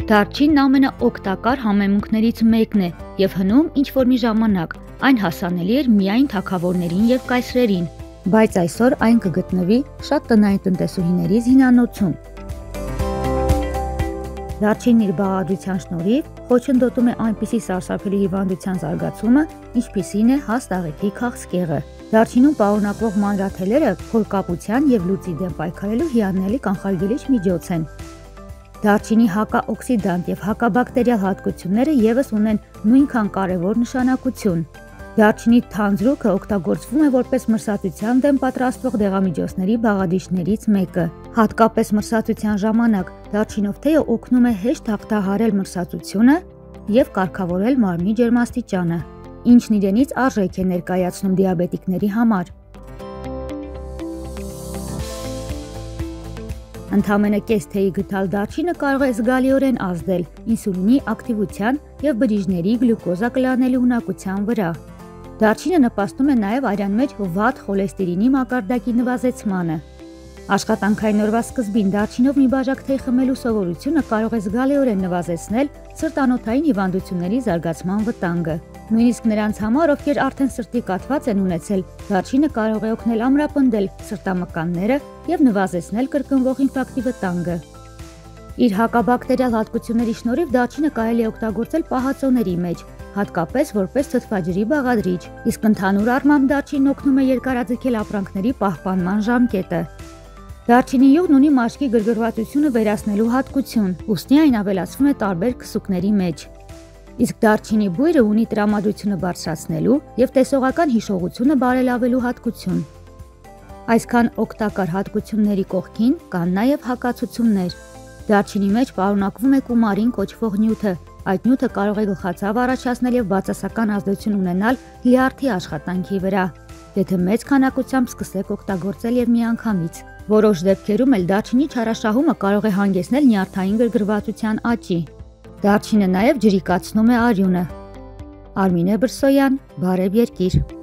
Դարչինն ամենաօգտակար համեմունքներից մեկն է եւ հնում ինչ-որ մի ժամանակ այն հասանելի էր միայն թագավորներին եւ կայսրերին, բայց այսօր այն կգտնվի շատ տնային տնտեսուհիների զինանոցում։ Դարչինն իր բաղադրության շնորհիվ խոչընդոտում է այնպիսի սարսափելի հիվանդության զարգացումը, ինչպիսին է հաստ աղիքի քաղցկեղը։ Դարչինում պարունակվող մանրաթելերը փորկապության եւ լուծի դեմ պայքարելու հիանալի կանխարգելիչ միջոց են։ Դարչինի հակաօքսիդանտ եւ հակաբակտերիալ հատկությունները եւս ունեն նույնքան կարևոր նշանակություն։ Դարչինի թանձրուկը օգտագործվում է որպես մրսածության դեմ պատրաստվող դեղամիջոցների բաղադրիչներից մեկը։ Հատկապես մրսածության ժամանակ դարչինով թեյը օգնում է հեշտ հաղթահարել մրսածությունը եւ կարգավորել մարմնի ջերմաստիճանը, ինչն իրենից արժեք է ներկայացնում դիաբետիկների համար։ Ընդամենը կես թեյի գթալ դարչինը կարող է զգալիորեն ազդել ինսուլինի ակտիվության եւ բջիջների գլյուկոզա կլանելու ունակության վրա։ Դարչինը նպաստում է նաև արյան մեջ վատ խոլեստերինի մակարդակի նվազեցմանը։ Աշխատանքային օրվա սկզբին դարչինով մի բաժակ թեյ խմելու սովորությունը կարող է զգալիորեն նվազեցնել սրտանոթային հիվանդությունների զարգացման վտանգը։ Նույնիսկ նրանց համար, ովքեր արդեն սրտի կաթված են ունեցել, դարչինը կարող է օգնել ամրապնդել սրտամկանները եւ նվազեցնել կրկնվող ինֆարկտի վտանգը։ Իր հակաբակտերիալ հատկությունների շնորհիվ դարչինը կարելի է օգտագործել պահածոների մեջ, հատկապես որպես թթվաջրի բաղադրիչ, իսկ ընդհանուր առմամբ դարչինն օգնում է երկարաձգել ապրանքների պահպանման ժամկետը։ Դարչինի յուղն ունի մաշկի գրգռվածությունը վերացնելու հատկություն, ուստի այն ավելացվում է տարբեր քսուկների մեջ։ Իսկ դարչինի բույրը ունի տրամադրությունը բարձրացնելու եւ տեսողական հիշողությունը բարելավելու հատկություն։ Այսքան օգտակար հատկությունների կողքին կան նաեւ հակացություններ։ Դարչինի մեջ պարունակվում է կումարին կոչվող նյութը։ Այդ նյութը կարող է գլխացավ առաջացնել եւ բացասական ազդեցություն ունենալ լյարդի աշխատանքի վրա, եթե մեծ քանակությամբ սկսեք օգտագործել եւ միանգամից։ Որոշ դեպքերում էլ դարչինի չարաշահումը կարող է հանգեցնել նյարդային գրգռվածության աճի։ Դարչինը նաեւ ջրիկացնում է արյունը։ Արմինե Բրսոյան, Բարև երկիր։